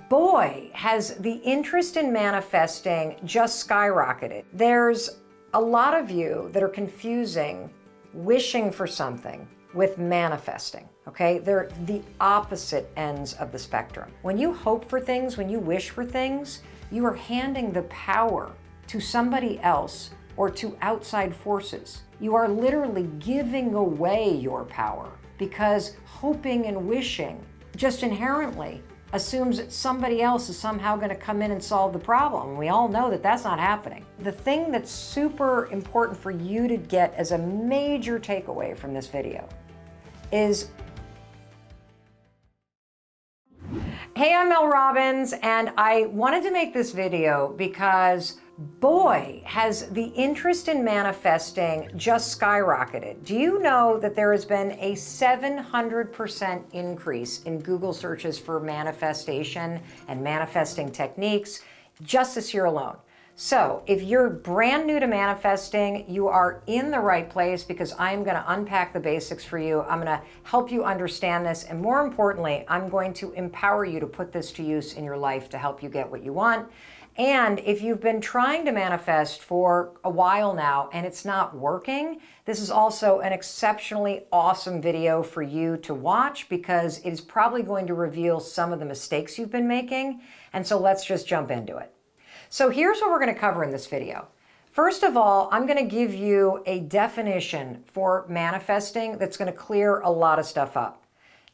boy, has the interest in manifesting just skyrocketed. There's a lot of you that are confusing wishing for something with manifesting, okay? They're the opposite ends of the spectrum. When you hope for things, when you wish for things, you are handing the power to somebody else or to outside forces. You are literally giving away your power because hoping and wishing just inherently assumes that somebody else is somehow going to come in and solve the problem. We all know that that's not happening. The thing that's super important for you to get as a major takeaway from this video is, hey, I'm Mel Robbins, and I wanted to make this video because boy, has the interest in manifesting just skyrocketed. Do you know that there has been a 700% increase in Google searches for manifestation and manifesting techniques just this year alone? So if you're brand new to manifesting, you are in the right place because I'm going to unpack the basics for you. I'm going to help you understand this. And more importantly, I'm going to empower you to put this to use in your life to help you get what you want. And if you've been trying to manifest for a while now and it's not working, this is also an exceptionally awesome video for you to watch because it is probably going to reveal some of the mistakes you've been making. And so let's just jump into it. So here's what we're going to cover in this video. First of all, I'm going to give you a definition for manifesting that's going to clear a lot of stuff up.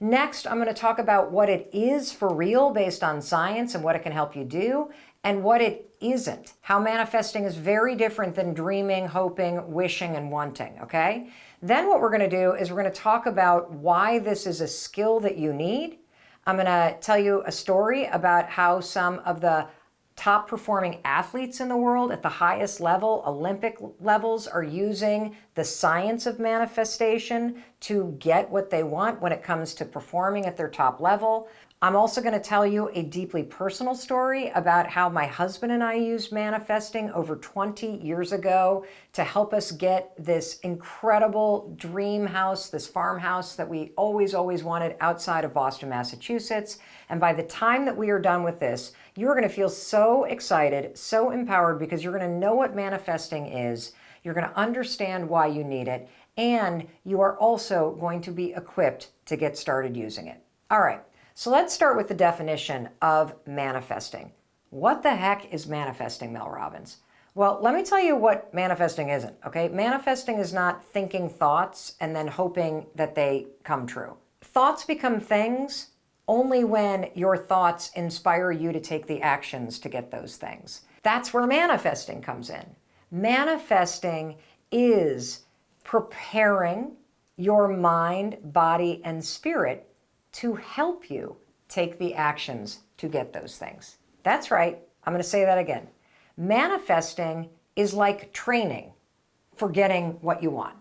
Next, I'm going to talk about what it is for real based on science and what it can help you do, and what it isn't. How manifesting is very different than dreaming, hoping, wishing, and wanting, okay? Then what we're going to do is we're going to talk about why this is a skill that you need. I'm going to tell you a story about how some of the top performing athletes in the world at the highest level, Olympic levels, are using the science of manifestation to get what they want when it comes to performing at their top level. I'm also going to tell you a deeply personal story about how my husband and I used manifesting over 20 years ago to help us get this incredible dream house, this farmhouse that we always wanted outside of Boston, Massachusetts. And by the time that we are done with this, you're going to feel so excited, so empowered, because you're going to know what manifesting is. You're going to understand why you need it. And you are also going to be equipped to get started using it. All right. So let's start with the definition of manifesting. What the heck is manifesting, Mel Robbins? Well, let me tell you what manifesting isn't, okay? Manifesting is not thinking thoughts and then hoping that they come true. Thoughts become things only when your thoughts inspire you to take the actions to get those things. That's where manifesting comes in. Manifesting is preparing your mind, body, and spirit to help you take the actions to get those things. That's right. I'm going to say that again. Manifesting is like training for getting what you want.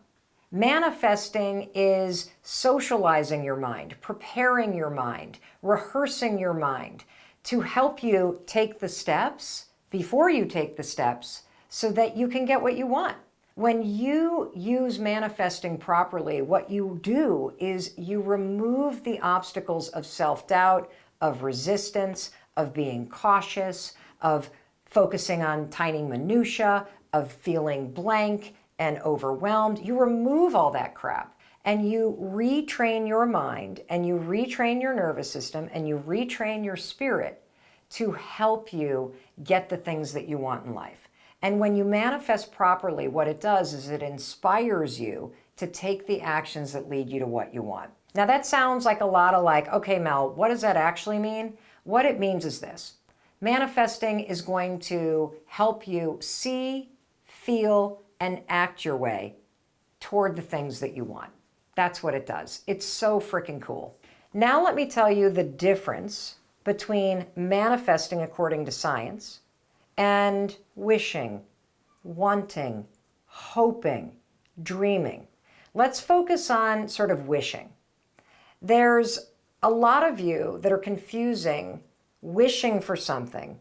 Manifesting is socializing your mind, preparing your mind, rehearsing your mind to help you take the steps before you take the steps so that you can get what you want. When you use manifesting properly, what you do is you remove the obstacles of self-doubt, of resistance, of being cautious, of focusing on tiny minutia, of feeling blank and overwhelmed. You remove all that crap and you retrain your mind and you retrain your nervous system and you retrain your spirit to help you get the things that you want in life. And when you manifest properly, what it does is it inspires you to take the actions that lead you to what you want. Now that sounds like a lot of okay, Mel, what does that actually mean? What it means is this. Manifesting is going to help you see, feel, and act your way toward the things that you want. That's what it does. It's so freaking cool. Now let me tell you the difference between manifesting according to science and wishing, wanting, hoping, dreaming. Let's focus on sort of wishing. There's a lot of you that are confusing wishing for something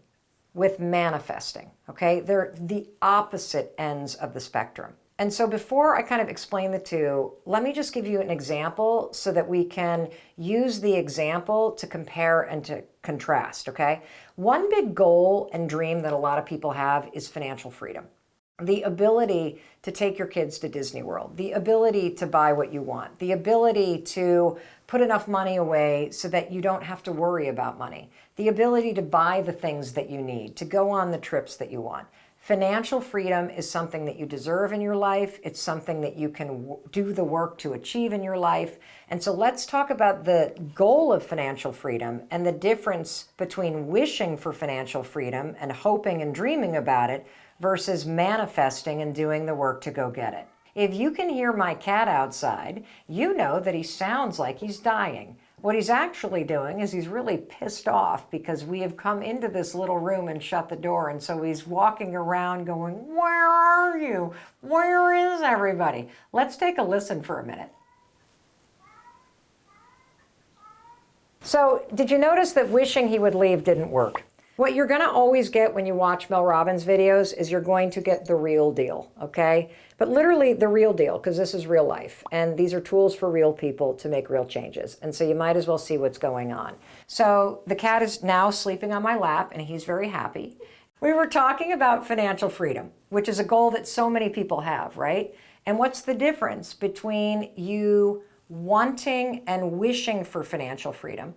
with manifesting, okay? They're the opposite ends of the spectrum. And so before I kind of explain the two, let me just give you an example so that we can use the example to compare and to contrast, okay? One big goal and dream that a lot of people have is financial freedom. The ability to take your kids to Disney World, the ability to buy what you want, the ability to put enough money away so that you don't have to worry about money, the ability to buy the things that you need, to go on the trips that you want. Financial freedom is something that you deserve in your life. It's something that you can do the work to achieve in your life. And so let's talk about the goal of financial freedom and the difference between wishing for financial freedom and hoping and dreaming about it versus manifesting and doing the work to go get it. If you can hear my cat outside, you know that he sounds like he's dying. What he's actually doing is he's really pissed off because we have come into this little room and shut the door. And so he's walking around going, "Where are you? Where is everybody?" Let's take a listen for a minute. So did you notice that wishing he would leave didn't work? What you're going to always get when you watch Mel Robbins videos is you're going to get the real deal, okay? But literally the real deal, because this is real life. And these are tools for real people to make real changes. And so you might as well see what's going on. So the cat is now sleeping on my lap, and he's very happy. We were talking about financial freedom, which is a goal that so many people have, right? And what's the difference between you wanting and wishing for financial freedom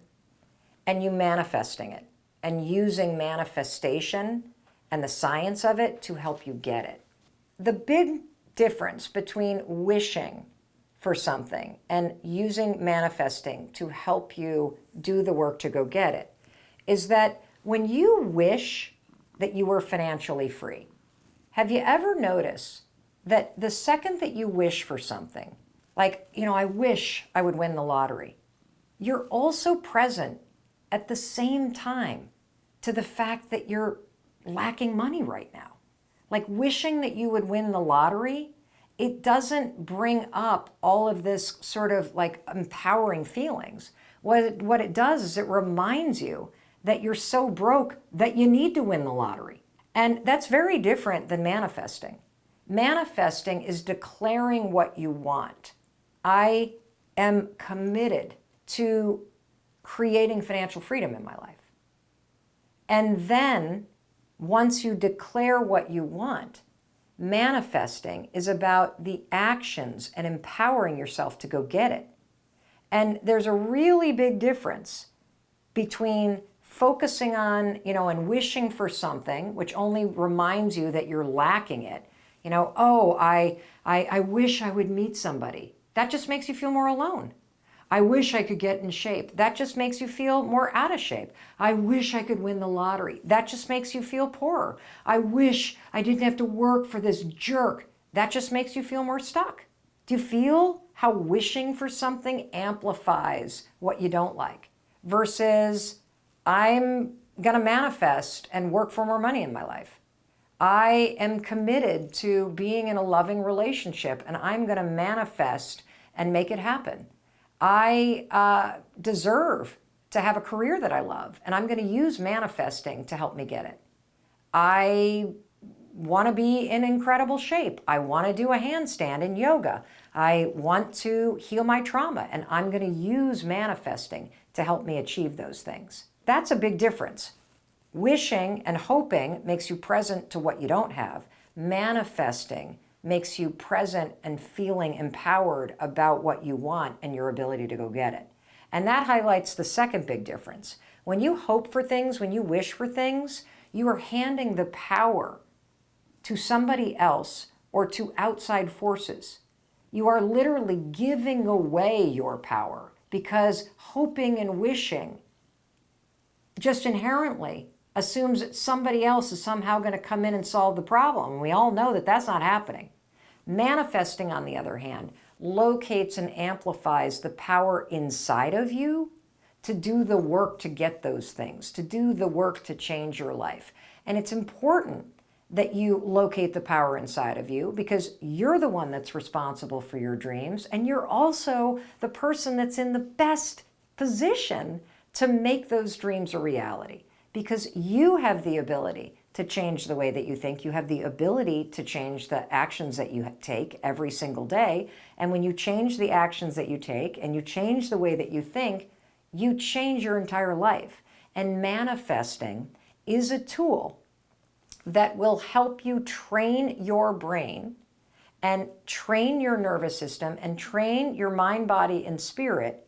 and you manifesting it? And using manifestation and the science of it to help you get it. The big difference between wishing for something and using manifesting to help you do the work to go get it is that when you wish that you were financially free, have you ever noticed that the second that you wish for something, like, I wish I would win the lottery, you're also present at the same time to the fact that you're lacking money right now. Like wishing that you would win the lottery, it doesn't bring up all of this sort of like empowering feelings. What it does is it reminds you that you're so broke that you need to win the lottery. And that's very different than manifesting. Manifesting is declaring what you want. I am committed to creating financial freedom in my life. And then once you declare what you want, manifesting is about the actions and empowering yourself to go get it. And there's a really big difference between focusing on, and wishing for something, which only reminds you that you're lacking it. I wish I would meet somebody. That just makes you feel more alone. I wish I could get in shape. That just makes you feel more out of shape. I wish I could win the lottery. That just makes you feel poorer. I wish I didn't have to work for this jerk. That just makes you feel more stuck. Do you feel how wishing for something amplifies what you don't like versus I'm going to manifest and work for more money in my life? I am committed to being in a loving relationship and I'm going to manifest and make it happen. I deserve to have a career that I love, and I'm going to use manifesting to help me get it. I want to be in incredible shape. I want to do a handstand in yoga. I want to heal my trauma, and I'm going to use manifesting to help me achieve those things. That's a big difference. Wishing and hoping makes you present to what you don't have. Manifesting makes you present and feeling empowered about what you want and your ability to go get it. And that highlights the second big difference. When you hope for things, when you wish for things, you are handing the power to somebody else or to outside forces. You are literally giving away your power because hoping and wishing just inherently assumes that somebody else is somehow going to come in and solve the problem. We all know that that's not happening. Manifesting, on the other hand, locates and amplifies the power inside of you to do the work to get those things, to do the work to change your life. And it's important that you locate the power inside of you because you're the one that's responsible for your dreams, and you're also the person that's in the best position to make those dreams a reality. because you have the ability to change the way that you think. You have the ability to change the actions that you take every single day. And when you change the actions that you take and you change the way that you think, you change your entire life. And manifesting is a tool that will help you train your brain and train your nervous system and train your mind, body, and spirit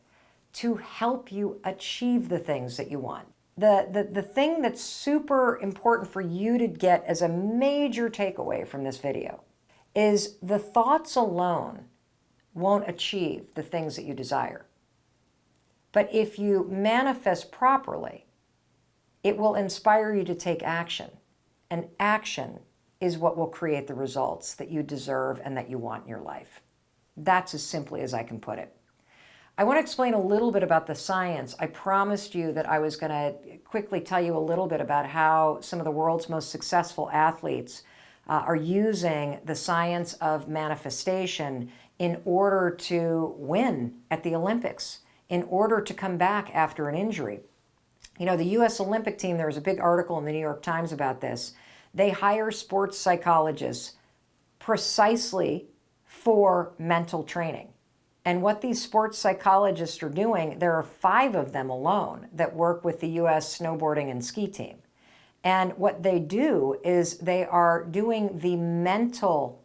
to help you achieve the things that you want. The thing that's super important for you to get as a major takeaway from this video is the thoughts alone won't achieve the things that you desire. But if you manifest properly, it will inspire you to take action. And action is what will create the results that you deserve and that you want in your life. That's as simply as I can put it. I want to explain a little bit about the science. I promised you that I was going to quickly tell you a little bit about how some of the world's most successful athletes are using the science of manifestation in order to win at the Olympics, in order to come back after an injury. You know, the U.S. Olympic team, there was a big article in the New York Times about this. They hire sports psychologists precisely for mental training. And what these sports psychologists are doing, there are 5 of them alone that work with the U.S. snowboarding and ski team. And what they do is they are doing the mental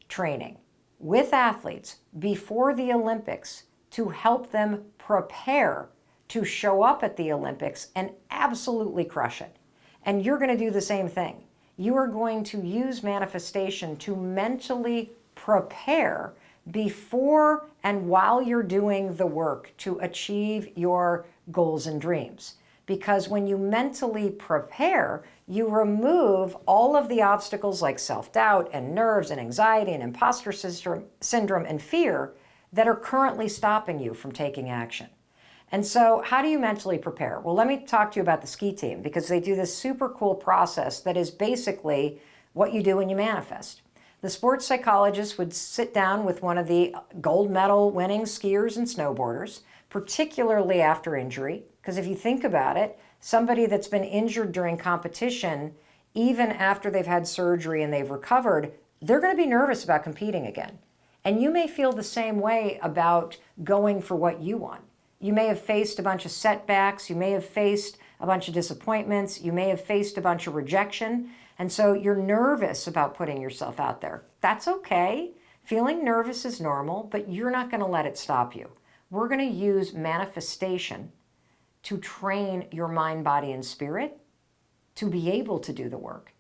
training with athletes before the Olympics to help them prepare to show up at the Olympics and absolutely crush it. And you're going to do the same thing. You are going to use manifestation to mentally prepare before and while you're doing the work to achieve your goals and dreams. Because when you mentally prepare, you remove all of the obstacles like self-doubt and nerves and anxiety and imposter syndrome and fear that are currently stopping you from taking action. And so how do you mentally prepare? Well, let me talk to you about the ski team, because they do this super cool process that is basically what you do when you manifest. The sports psychologist would sit down with one of the gold medal winning skiers and snowboarders, particularly after injury, because if you think about it, somebody that's been injured during competition, even after they've had surgery and they've recovered, they're going to be nervous about competing again. And you may feel the same way about going for what you want. You may have faced a bunch of setbacks, you may have faced a bunch of disappointments, you may have faced a bunch of rejection, and so you're nervous about putting yourself out there. That's okay. Feeling nervous is normal, but you're not going to let it stop you. We're going to use manifestation to train your mind, body, and spirit to be able to do the work.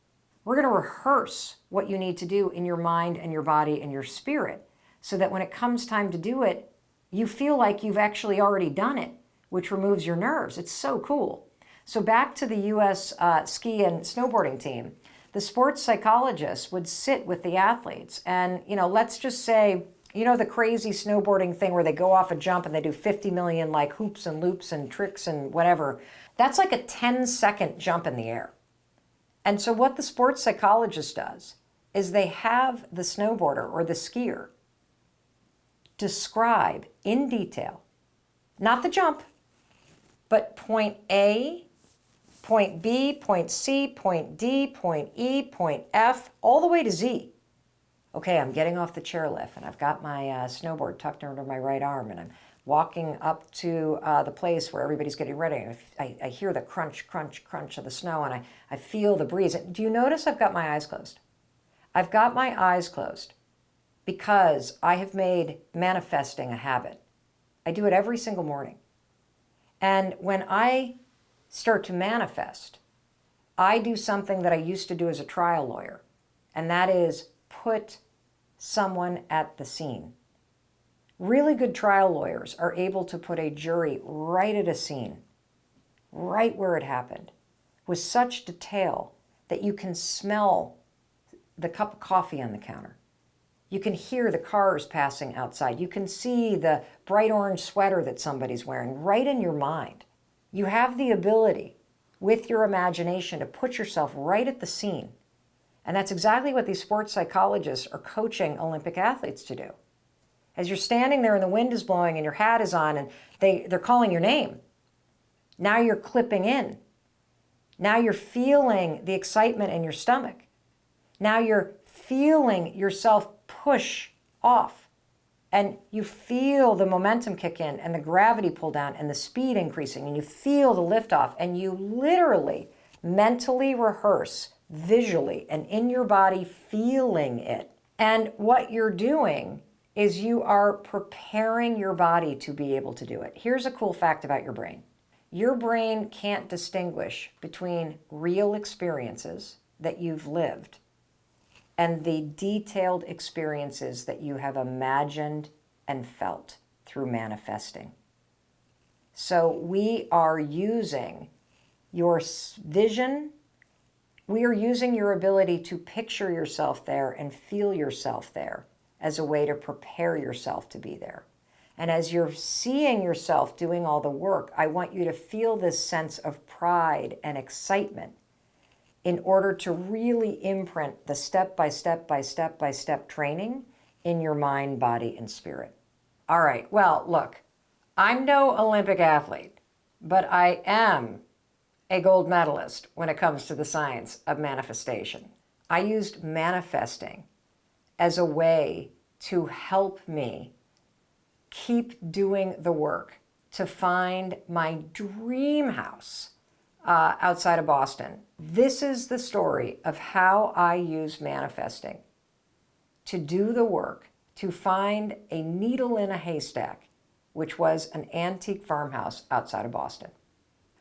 We're going to rehearse what you need to do in your mind and your body and your spirit so that when it comes time to do it, you feel like you've actually already done it, which removes your nerves. It's so cool. So back to the U.S. Ski and snowboarding team. The sports psychologists would sit with the athletes and, let's just say, the crazy snowboarding thing where they go off a jump and they do 50 million like hoops and loops and tricks and whatever. That's like a 10-second jump in the air. And so what the sports psychologist does is they have the snowboarder or the skier describe in detail, not the jump, but point A, point B, point C, point D, point E, point F, all the way to Z. Okay, I'm getting off the chairlift and I've got my snowboard tucked under my right arm and I'm walking up to the place where everybody's getting ready. I hear the crunch, crunch, crunch of the snow and I feel the breeze. Do you notice I've got my eyes closed? I've got my eyes closed because I have made manifesting a habit. I do it every single morning. And when I start to manifest, I do something that I used to do as a trial lawyer, and that is put someone at the scene. Really good trial lawyers are able to put a jury right at a scene, right where it happened, with such detail that you can smell the cup of coffee on the counter. You can hear the cars passing outside. You can see the bright orange sweater that somebody's wearing right in your mind. You have the ability, with your imagination, to put yourself right at the scene. And that's exactly what these sports psychologists are coaching Olympic athletes to do. As you're standing there and the wind is blowing and your hat is on and they're calling your name, now you're clipping in. Now you're feeling the excitement in your stomach. Now you're feeling yourself push off. And you feel the momentum kick in and the gravity pull down and the speed increasing, and you feel the lift off, and you literally mentally rehearse visually and in your body feeling it. And what you're doing is you are preparing your body to be able to do it. Here's a cool fact about your brain. Your brain can't distinguish between real experiences that you've lived and the detailed experiences that you have imagined and felt through manifesting. So we are using your vision, we are using your ability to picture yourself there and feel yourself there as a way to prepare yourself to be there. And as you're seeing yourself doing all the work, I want you to feel this sense of pride and excitement in order to really imprint the step-by-step training in your mind, body, and spirit. All right, well, look, I'm no Olympic athlete, but I am a gold medalist when it comes to the science of manifestation. I used manifesting as a way to help me keep doing the work to find my dream house outside of Boston. This is the story of how I use manifesting to do the work to find a needle in a haystack, which was an antique farmhouse outside of Boston.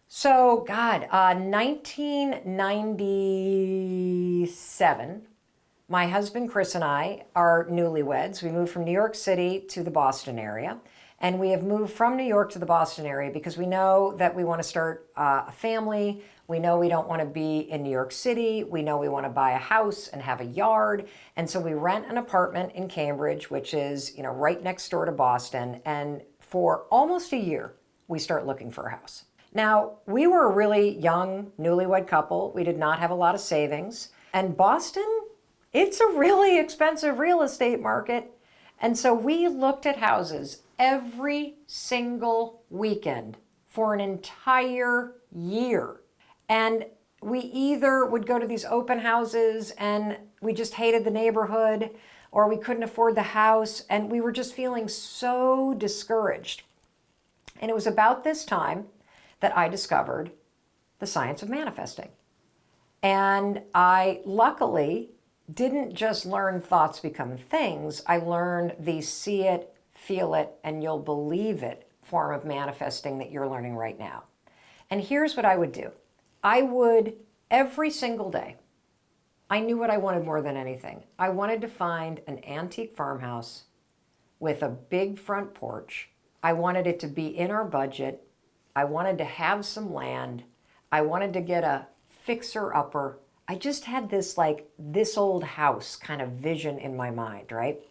So, 1997, my husband Chris and I are newlyweds. We moved from New York City to the Boston area. And we have moved from New York to the Boston area because we know that we want to start a family. We know we don't want to be in New York City. We know we want to buy a house and have a yard. And so we rent an apartment in Cambridge, which is, right next door to Boston. And for almost a year, we start looking for a house. Now, we were a really young, newlywed couple. We did not have a lot of savings. And Boston, it's a really expensive real estate market. And so we looked at houses every single weekend for an entire year. And we either would go to these open houses and we just hated the neighborhood, or we couldn't afford the house, and we were just feeling so discouraged. And it was about this time that I discovered the science of manifesting. And I luckily didn't just learn thoughts become things. I learned the see it, feel it, and you'll believe it form of manifesting that you're learning right now. And here's what I would do. I would, every single day, I knew what I wanted more than anything. I wanted to find an antique farmhouse with a big front porch. I wanted it to be in our budget. I wanted to have some land. I wanted to get a fixer-upper. I just had this this old house kind of vision in my mind, right?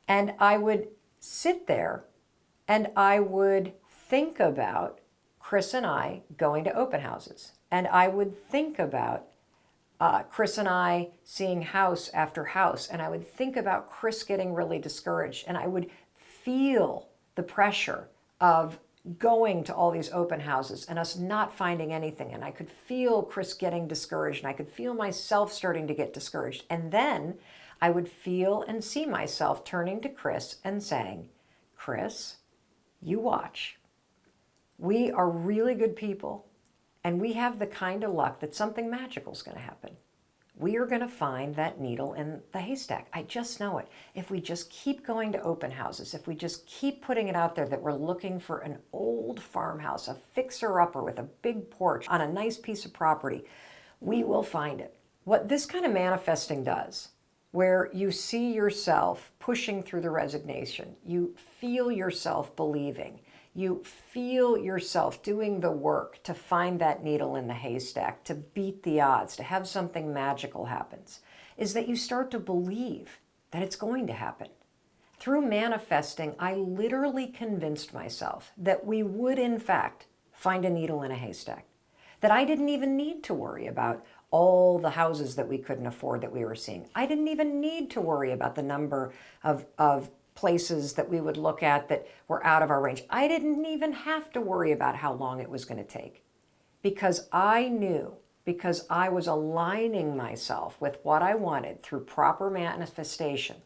And I would sit there and I would think about Chris and I going to open houses. And I would think about Chris and I seeing house after house. And I would think about Chris getting really discouraged. And I would feel the pressure of going to all these open houses and us not finding anything. And I could feel Chris getting discouraged, and I could feel myself starting to get discouraged. And then I would feel and see myself turning to Chris and saying, Chris, you watch. We are really good people, and we have the kind of luck that something magical is going to happen. We are going to find that needle in the haystack. I just know it. If we just keep going to open houses, if we just keep putting it out there that we're looking for an old farmhouse, a fixer-upper with a big porch on a nice piece of property, we will find it. What this kind of manifesting does, where you see yourself pushing through the resignation, you feel yourself believing, you feel yourself doing the work to find that needle in the haystack, to beat the odds, to have something magical happens, is that you start to believe that it's going to happen. Through manifesting, I literally convinced myself that we would, in fact, find a needle in a haystack, that I didn't even need to worry about all the houses that we couldn't afford that we were seeing. I didn't even need to worry about the number of places that we would look at that were out of our range. I didn't even have to worry about how long it was going to take, because I knew because I was aligning myself with what I wanted through proper manifestation,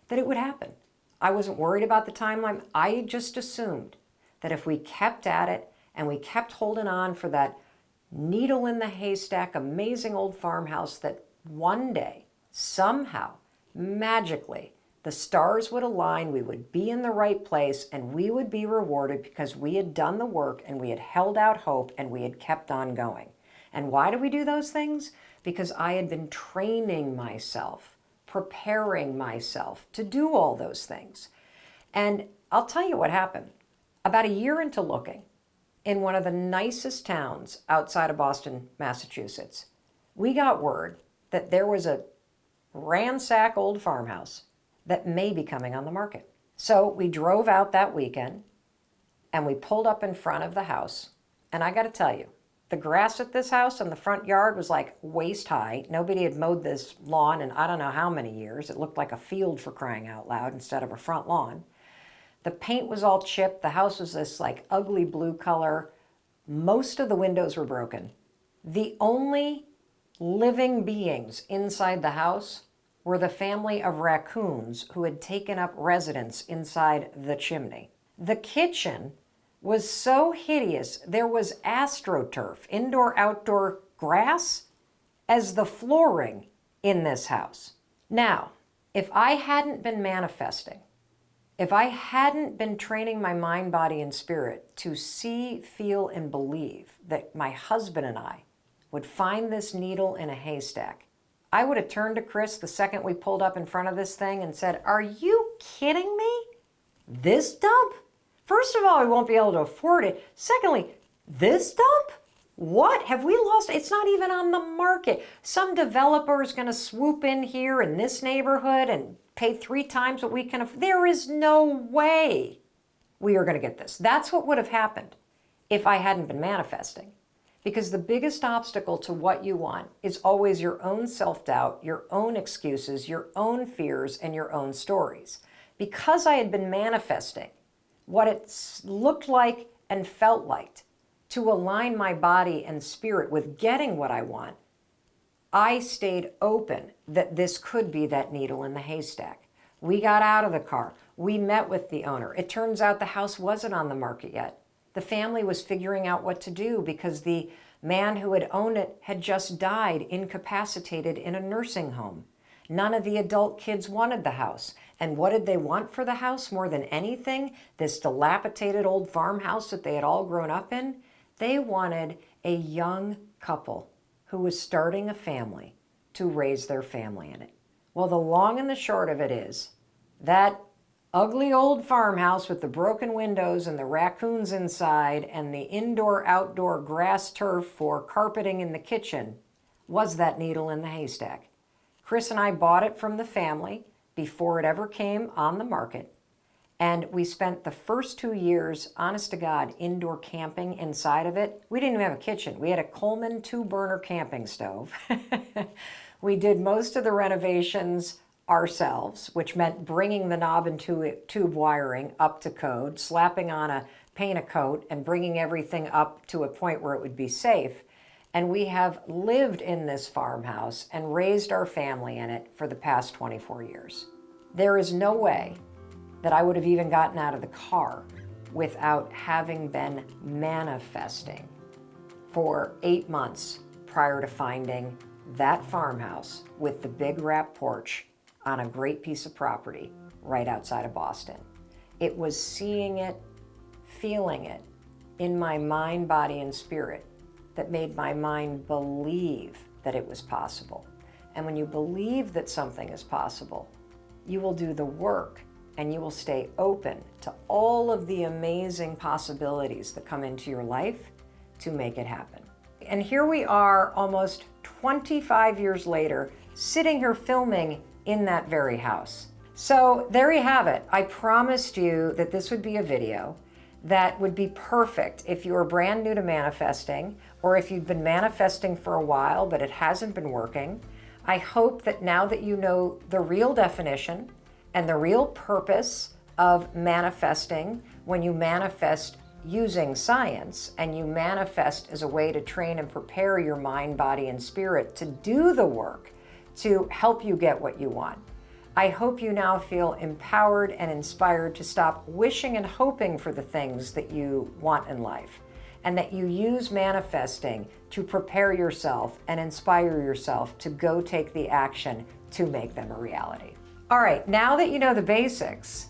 that it would happen. I wasn't worried about the timeline. I just assumed that if we kept at it and we kept holding on for that needle in the haystack, amazing old farmhouse, that one day, somehow, magically, the stars would align, we would be in the right place, and we would be rewarded because we had done the work and we had held out hope and we had kept on going. And why do we do those things? Because I had been training myself, preparing myself to do all those things. And I'll tell you what happened. About a year into looking, in one of the nicest towns outside of Boston, Massachusetts, we got word that there was a ransack old farmhouse that may be coming on the market. So we drove out that weekend and we pulled up in front of the house. And I got to tell you, the grass at this house in the front yard was like waist high. Nobody had mowed this lawn in I don't know how many years. It looked like a field, for crying out loud, instead of a front lawn. The paint was all chipped. The house was this like ugly blue color. Most of the windows were broken. The only living beings inside the house were the family of raccoons who had taken up residence inside the chimney. The kitchen was so hideous, there was astroturf, indoor-outdoor grass, as the flooring in this house. Now, if I hadn't been manifesting, if I hadn't been training my mind, body, and spirit to see, feel, and believe that my husband and I would find this needle in a haystack, I would have turned to Chris the second we pulled up in front of this thing and said, "Are you kidding me? This dump? First of all, we won't be able to afford it. Secondly, this dump? What? Have we lost? It's not even on the market. Some developer is going to swoop in here in this neighborhood and pay 3 times what we can afford. There is no way we are going to get this." That's what would have happened if I hadn't been manifesting. Because the biggest obstacle to what you want is always your own self-doubt, your own excuses, your own fears, and your own stories. Because I had been manifesting what it looked like and felt like to align my body and spirit with getting what I want, I stayed open that this could be that needle in the haystack. We got out of the car. We met with the owner. It turns out the house wasn't on the market yet. The family was figuring out what to do because the man who had owned it had just died, incapacitated in a nursing home. None of the adult kids wanted the house. And what did they want for the house more than anything? This dilapidated old farmhouse that they had all grown up in? They wanted a young couple who was starting a family to raise their family in it. Well, the long and the short of it is that ugly old farmhouse with the broken windows and the raccoons inside and the indoor-outdoor grass turf for carpeting in the kitchen was that needle in the haystack. Chris and I bought it from the family before it ever came on the market. And we spent the first 2 years, honest to God, indoor camping inside of it. We didn't even have a kitchen. We had a Coleman 2-burner camping stove. We did most of the renovations ourselves, which meant bringing the knob and tube wiring up to code, slapping on a paint a coat, and bringing everything up to a point where it would be safe. And we have lived in this farmhouse and raised our family in it for the past 24 years. There is no way that I would have even gotten out of the car without having been manifesting for 8 months prior to finding that farmhouse with the big wrap porch on a great piece of property right outside of Boston. It was seeing it, feeling it in my mind, body, and spirit that made my mind believe that it was possible. And when you believe that something is possible, you will do the work and you will stay open to all of the amazing possibilities that come into your life to make it happen. And here we are almost 25 years later, sitting here filming in that very house. So there you have it. I promised you that this would be a video that would be perfect if you were brand new to manifesting, or if you've been manifesting for a while but it hasn't been working. I hope that now that you know the real definition and the real purpose of manifesting, when you manifest using science and you manifest as a way to train and prepare your mind, body, and spirit to do the work to help you get what you want. I hope you now feel empowered and inspired to stop wishing and hoping for the things that you want in life, and that you use manifesting to prepare yourself and inspire yourself to go take the action to make them a reality. All right, now that you know the basics,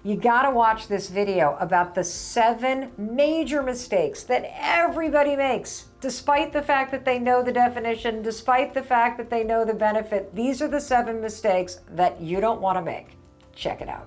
you gotta watch this video about the 7 major mistakes that everybody makes, despite the fact that they know the definition, despite the fact that they know the benefit. These are the 7 mistakes that you don't wanna make. Check it out.